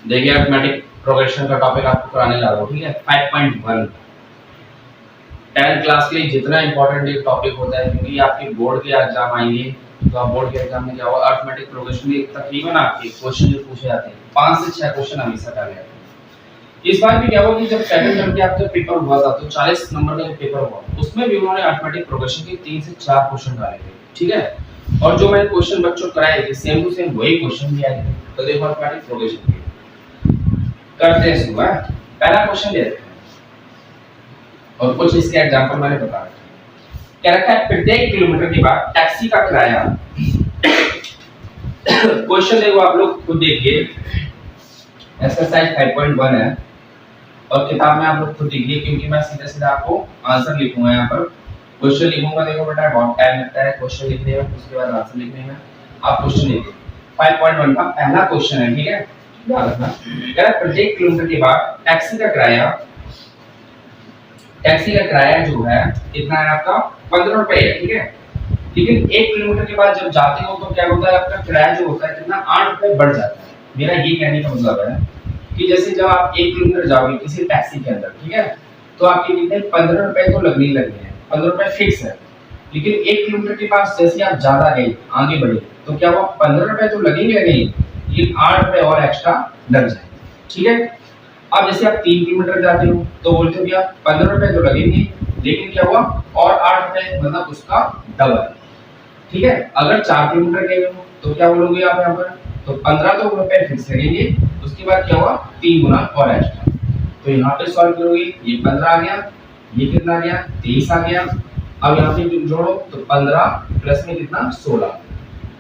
देखिए arithmetic progression का topic आपको कराने जा रहा हूँ, ठीक है। 5.1 10th क्लास के लिए जितना इंपॉर्टेंट ये टॉपिक होता है, क्योंकि आपके बोर्ड के एग्जाम आएंगे, तो आप बोर्ड के एग्जाम में क्या होगा, अरिथमेटिक प्रोग्रेशन में तकरीबन आपके क्वेश्चन जो पूछे जाते हैं 5 से 6 क्वेश्चन हमेशा डाले जाते हैं। इस बार भी क्या हुआ कि जब सेकंड टर्म के आपका पेपर हुआ था, तो 40 नंबर का जो पेपर हुआ उसमें भी उन्होंने अरिथमेटिक प्रोग्रेशन के 3 से 4 क्वेश्चन डाले थे, ठीक है। और जो मैंने क्वेश्चन बच्चों को कराए थे सेम टू सेम वही क्वेश्चन भी आए थे। तो देखो अरिथमेटिक प्रोग्रेशन करते हैं शुरू। पहला क्वेश्चन देखते हैं और कुछ इसके एग्जांपल मैंने बता रखे। क्या रखा है, प्रत्येक किलोमीटर के बाद टैक्सी का किराया। क्वेश्चन देखो आप लोग खुद देखिए, एक्सरसाइज 5.1 है और किताब में आप लोग खुद देखिए, क्योंकि मैं सीधा सीधा आपको आंसर लिखूंगा। यहाँ पर क्वेश्चन लिखूंगा, देखो बेटा बहुत टाइम लगता है क्वेश्चन लिखने में, उसके बाद आंसर लिखने में। आप क्वेश्चन देखिए 5.1 का पहला क्वेश्चन है, ठीक है। याद रखना, प्रत्येक किलोमीटर के बाद टैक्सी का किराया जो है कितना है आपका, 15 रुपए है, ठीक है। लेकिन 1 किलोमीटर के बाद जब जाते हो तो क्या होता है, आपका किराया जो होता है कितना, 8 रुपए बढ़ जाता है। मेरा ये कहने का मतलब है कि जैसे जब आप 1 किलोमीटर जाओगे किसी टैक्सी के अंदर, ठीक है, तो आपके कितने 15 रुपए तो लगने ही लगने हैं, 15 रुपए फिक्स है। लेकिन 1 किलोमीटर के पास जैसे आप ज्यादा गए, आगे बढ़े, तो क्या हुआ, 15 रुपए तो लगेंगे, लेकिन 8 रुपए और एक्स्ट्रा लग जाएंगे, ठीक है। अब जैसे आप 3 किलोमीटर जाते हो तो बोलते हो भैया 15 रुपए तो लगेंगे, लेकिन क्या हुआ, और 8 रुपए मतलब उसका डबल, ठीक है। अगर 4 किलोमीटर गए हो तो क्या बोलोगे आप यहाँ पर, तो 15 तो रुपए फिक्स लगेंगे, उसके बाद क्या हुआ, 3 गुना और एक्स्ट्रा। तो यहाँ पे सॉल्व करोगे, ये 15 आ गया, ये कितना आ गया, 23 आ गया। अब यहाँ पे जोड़ो तो 15 प्लस में कितना, 16,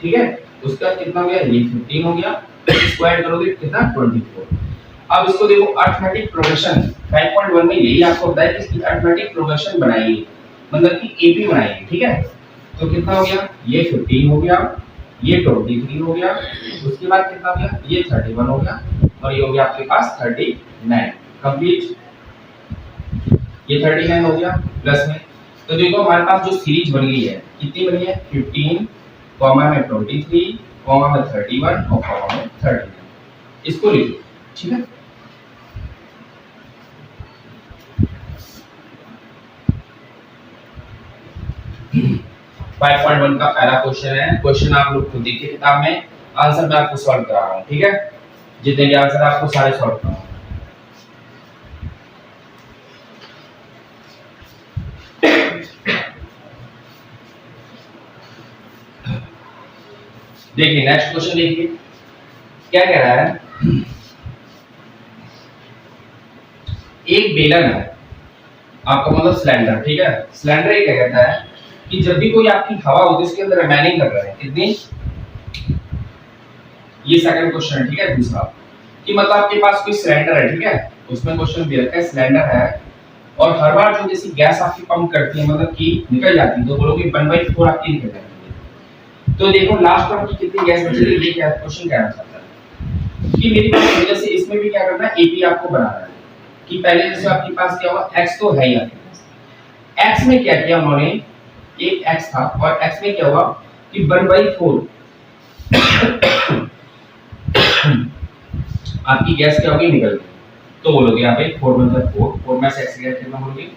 ठीक है। उसका कितना हो गया, ये 15 हो गया, स्क्वायर करोगे कितना, 24। अब इसको देखो अरिथमेटिक प्रोग्रेशन 5.1 में यही आपको बताया कि इसकी अरिथमेटिक प्रोग्रेशन बनाइए, मतलब कि एपी बनाइए, ठीक है। तो कितना हो गया, ये 15 हो गया, ये 23 हो गया, उसके बाद कितना हो गया, ये 31 हो गया, और ये हो गया आपके पास 39 कंप्लीट। ये 39 हो गया प्लस में। तो देखो हमारे पास जो सीरीज बन गई है, कितनी बनी है, 15 कॉमा में 23 कॉमा में 31 और कॉमा में 39। इसको लिखो, ठीक है। फाइव पॉइंट वन का पहला क्वेश्चन है। क्वेश्चन आप लोग खुद देखिए किताब में, आंसर मैं आपको सॉल्व करा रहा हूँ, ठीक है। जितने भी आंसर आपको सारे सॉल्व कराऊंगा। देखिए नेक्स्ट क्वेश्चन देखिए क्या कह रहा है, एक बेलन है आपका, मतलब सिलेंडर, ठीक है। सिलेंडर ये क्या कहता है कि जब भी कोई आपकी हवा होती है इसके अंदर रिमेनिंग कर रहा है कितनी, ये सेकंड क्वेश्चन है, ठीक है। दूसरा कि मतलब आपके पास कोई सिलेंडर है, ठीक है, उसमें क्वेश्चन दे रखा है सिलेंडर है, और हर बार जो जैसी गैस आपकी पंप करती है, मतलब कि निकल जाती है, तो बोलोगे 1/4 आपकी निकल जाती है। तो देखो लास्ट में आपकी कितनी गैस बचेगी, ये क्या क्वेश्चन कहना चाहता है कि मेरी बात वजह से इसमें भी क्या करना है, एपी आपको बनाना है। कि पहले जैसे आपके पास क्या हुआ, x तो है ही आपके पास, x में क्या किया उन्होंने, एक x था और x में क्या हुआ कि 1/4 आपकी गैस क्या होगी, निकल गई। तो बोलोगे यहाँ पे 4 मतलब 4 में से x गया कितना, बोलोगे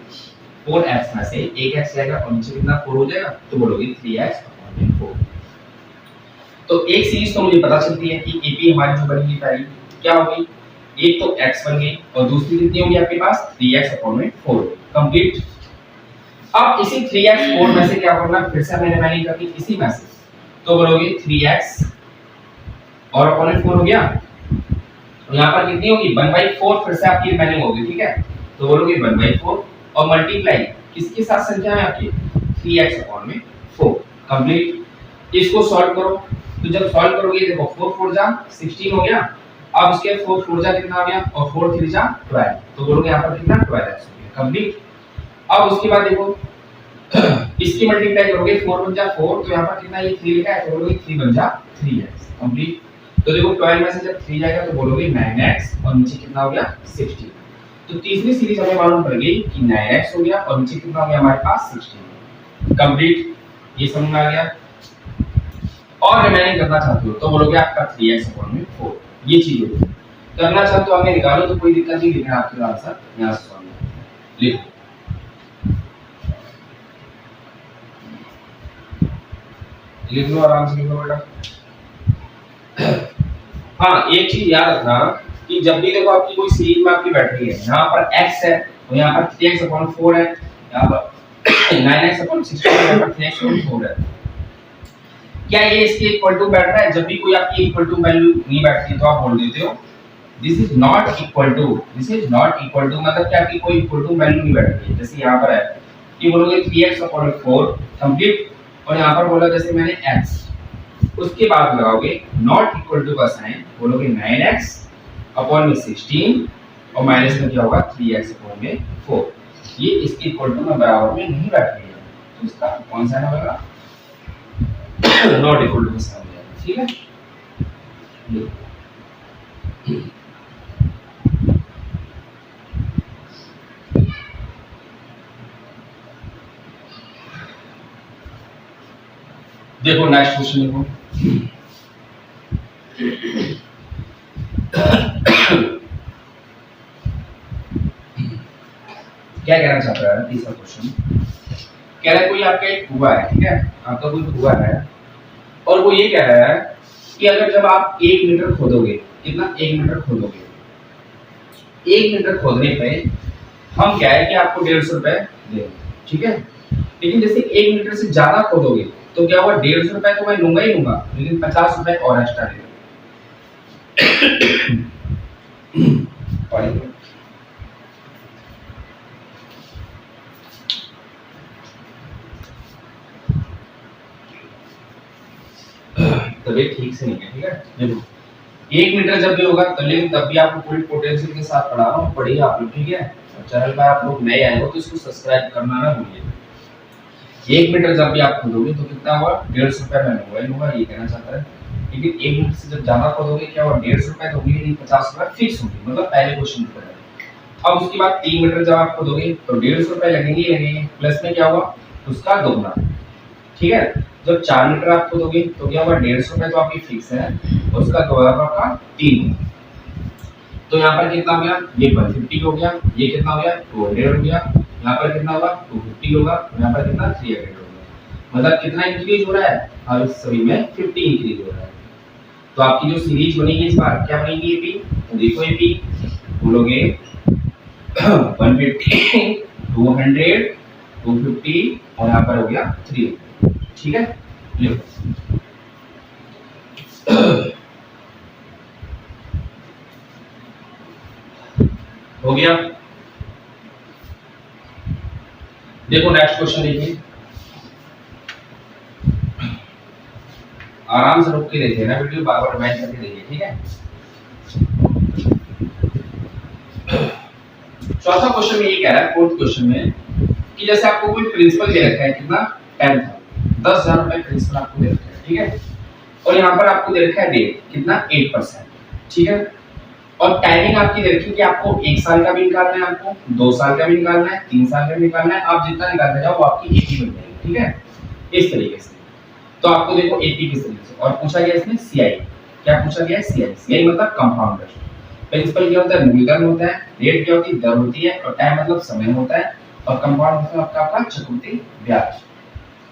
4x में से एक x जाएगा और नीचे कितना 4 हो जाएगा, तो बोलोगे 3x/4। तो एक सीरीज तो मुझे पता चलती है कि एपी हमारी जो बनेगी पहली क्या होगी, एक तो x बन गई और दूसरी कितनी होगी आपके पास, 3x/4 कंप्लीट। अब इसी 3x/4 में से क्या करना, फिर से हमें रिमेनिंग करनी इसी में से, तो बोलोगे 3x और अपॉन 4 हो गया, तो यहाँ पर कितनी होगी 1/4 फिर से आपकी रिमेनिंग होगी, ठीक है। तो बोलोगे 1/4 और मल्टीप्लाई किसके साथ संख्या है आपकी, 3x/4 कंप्लीट। इसको सॉल्व करो, तो जब सॉल्व करोगे देखो 4 4 जा 16 हो गया। अब उसके 4 4 जा कितना आ गया, और 4 3 जा 12, तो बोलोगे यहाँ पर कितना 12x हो गया कंप्लीट। अब उसके बाद देखो इसकी मल्टीप्लाई करोगे 4 1 जा 4, तो यहाँ पर कितना, ये 3 लिखा है, तो बोलोगे 3 1 जा 3x कंप्लीट। तो देखो 12 में से जब 3 जाएगा तो बोलोगे 9x और नीचे कितना हो गया 16। तो तीसरी सीरीज हमें मालूम पड़ गई कि 9x हो गया और नीचे कितना हो गया हमारे पास 16 कंप्लीट। ये समझ में आ गया। और रिमेनिंग करना चाहते हो तो बोलोगे आपका 3x/4, ये चीज होगी। करना चाहो तो आगे निकालो, तो कोई दिक्कत नहीं, लेकिन आपके आंसर यहाँ से सॉल्व लिखो। लिख लो, आराम से लिखो बेटा। हाँ, एक चीज याद रखना कि जब भी देखो आपकी कोई सीरीज में आपकी बैठ रही है, यहाँ पर x है और यहाँ पर 3x/4 है, यहाँ पर 9x/16 है, यहाँ पर 3x/4 है। क्या ये इसके इक्वल टू बैठ रहा है? जब भी कोई आपकी इक्वल टू वैल्यू नहीं बैठती है तो आप बोल देते हो this is not equal to, this is not equal to, मतलब क्या आपकी कोई इक्वल टू वैल्यू नहीं बैठती है। जैसे यहाँ पर है कि बोलोगे 3x/4 कंप्लीट, और यहाँ पर बोला जैसे मैंने x, उसके बाद लगाओगे नॉट इक्वल टू का साइन, बोलोगे 9x/16 और माइनस में क्या होगा 3x/4। ये इसके इक्वल टू में बराबर में नहीं बैठ रही है, तो इसका कौन सा होगा? नॉट इक्वल टू का साइन हो जाएगा। ठीक है, देखो नेक्स्ट क्वेश्चन देखो। क्या कहना चाहता है? तीसरा क्वेश्चन कह रहा है कोई आपका एक कुआं है, ठीक है, आपका कोई कुआं है और वो ये कह रहा है कि अगर जब आप 1 मीटर खोदोगे, कितना 1 मीटर खोदोगे, 1 मीटर खोदने पे हम क्या है कि आपको 150 रुपए देंगे, ठीक है, लेकिन जैसे 1 मीटर से ज्यादा खोदोगे तो क्या हुआ, 150 रुपए तो मैं लूंगा ही लूंगा, लेकिन 50 रुपए और एक्स्ट्रा देगा। तबीयत ठीक से नहीं है, ठीक है। देखो 1 मीटर जब भी होगा तो लेकिन तब भी आपको पूरी पोटेंशियल के साथ पढ़ा रहा हूँ, पढ़िए आप लोग, ठीक है। और चैनल पर आप लोग नए आए हो तो इसको सब्सक्राइब करना ना भूलिए। 1 मीटर जब भी आप खोदोगे तो कितना हुआ, 150 रुपए मैं लूंगा, ये कहना चाहता है। लेकिन 1 मीटर से जब ज्यादा खोदोगे क्या हुआ, 150 रुपए तो होंगे नहीं, 50 रुपए फिक्स होंगे, मतलब पहले क्वेश्चन पर है। अब उसके बाद 3 मीटर जब आप खोदोगे तो 150 रुपए लगेंगे, प्लस में क्या हुआ, उसका दोगुना, ठीक है। जब 4 मीटर आप खोदोगे तो क्या होगा, 150 रुपए तो आपकी फिक्स है और उसका दोबारा आपका 3, तो यहाँ पर कितना हो गया, ये 150 हो गया, ये कितना हो गया 200 हो गया, यहाँ पर कितना होगा 250 होगा, यहाँ पर कितना 300 हो गया, मतलब कितना इंक्रीज हो रहा है, और इस सभी में 50 इंक्रीज हो रहा है। तो आपकी जो सीरीज बनेगी इस बार क्या बनेगी, ये पी, तो देखो ये पी बोलोगे 150 200 250 और यहाँ पर हो गया 3, ठीक है। लिखो हो गया। देखो नेक्स्ट क्वेश्चन देखिए, आराम से रुक के देखिए ना, वीडियो बार बार रिवाइंड करके देखिए, ठीक है। चौथा क्वेश्चन में ये कह रहा है, फोर्थ क्वेश्चन में, कि जैसे आपको कोई प्रिंसिपल दे रखा है, कितना 10,000 रुपए प्रिंसिपल आपको दे रखा है, ठीक है, और यहाँ पर आपको दे रखा है रेट कितना 8%, ठीक है, और टाइमिंग आपकी दे रखी है कि आपको 1 साल का भी निकालना है, आपको 2 साल का भी निकालना है, 3 साल का भी निकालना है, आप जितना निकालते जाओ वो आपकी एपी बन जाएगी, ठीक है, इस तरीके से। तो आपको देखो एपी किस तरीके से, और पूछा गया इसमें सीआई, क्या पूछा गया है, सीआई मतलब कंपाउंड इंटरेस्ट। प्रिंसिपल क्या होता है, मूलधन होता है, रेट क्या होती है, दर होती है, और टाइम मतलब समय होता है, और कंपाउंड मतलब आपका चक्रवृद्धि ब्याज,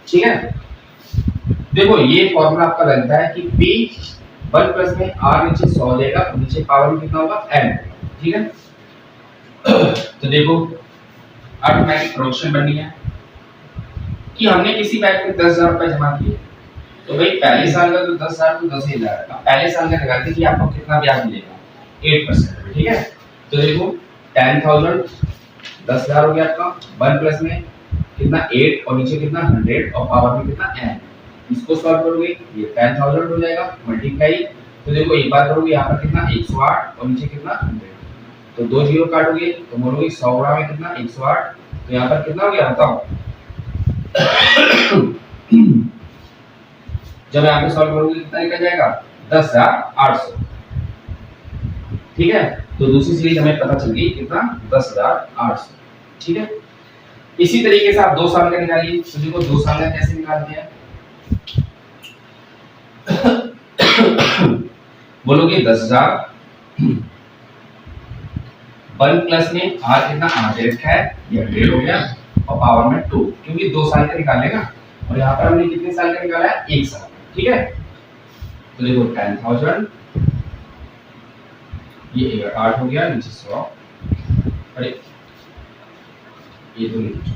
ठीक है। देखो ये फॉर्मूला आपका लगता है कि p 1 प्लस में r नीचे 100 हो जाएगा, तो नीचे पावर में कितना होगा n, ठीक है। तो देखो ऑटोमेटिक प्रोडक्शन बननी है कि हमने किसी बैंक में 10,000 रुपए जमा किए, तो भाई पहले साल का तो 10,000 तो 10,000, अब पहले साल का निकालते कि आपको कितना ब्याज मिलेगा 8%, ठीक है। तो देखो 10,000 10,000 हो गया आपका, 1 प्लस में कितना 8 और नीचे कितना 100 और पावर में कितना n, इसको सॉल्व करोगे ये 10,000 हो जाएगा मल्टीप्लाई, तो देखो एक बार करोगे यहाँ पर कितना 108 और नीचे कितना 100, तो 2 जीरो काटोगे तो बोलोगे 100 गुणा में कितना 108, तो यहाँ पर कितना हो गया बताओ। जब यहाँ पे सॉल्व करोगे कितना निकल जाएगा 10,800, ठीक है। तो दूसरी सीरीज हमें पता चल गई कितना 10,800, ठीक है। इसी तरीके से आप 2 साल का निकालिए, तो देखो 2 साल का कैसे निकालते हैं, बोलोगे 10,000 1 प्लस में r कितना r दे रखा है, ये 1.5 हो गया और पावर में 2, क्योंकि 2 साल का निकालेगा और यहाँ पर हमने कितने साल का निकाला है, 1 साल। ठीक है, तो देखो 10,000, ये 8 हो गया, नीचे 100, अरे ये तो नीचे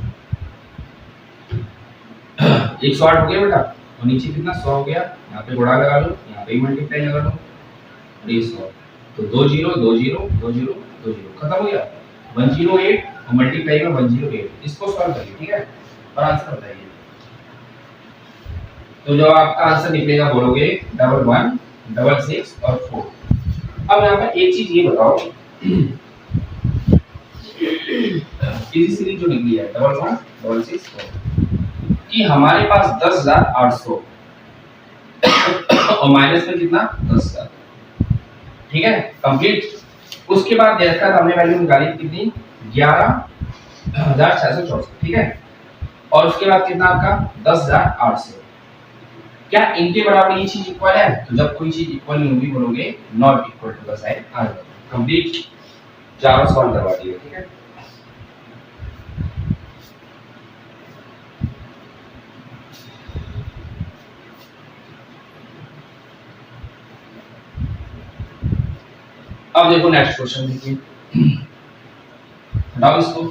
108 हो गया बेटा, और नीचे कितना 100 हो गया, यहाँ पे गुणा लगा लो, यहाँ पे मल्टीप्लाई लगा लो, और ये 100, तो 2 0 2 0 2 0 2 0 खत्म हो गया, 108 और मल्टीप्लाई में 108, इसको सॉल्व करिए। ठीक है, और आंसर बताइए। तो जो आपका आंसर निकलेगा बोलोगे 11 66 और 4। अब यहाँ पर एक चीज ये बताओ, इसी सीरीज जो निकली है 11 66 4 कि हमारे पास 10,800 और माइनस में कितना 10,000। ठीक है, कंप्लीट। उसके बाद देखा हमने वैल्यू निकाली कितनी, 11,664। ठीक है, और उसके बाद कितना आपका 10,800। क्या इनके बराबर ये चीज इक्वल है? तो जब कोई चीज इक्वल नहीं होगी बोलोगे not equal to the sign आ जाएगा। कंप्लीट, चारों सॉल्व करवा दिए। ठीक है, अब देखो नेक्स्ट क्वेश्चन देखिए, हटाओ इसको।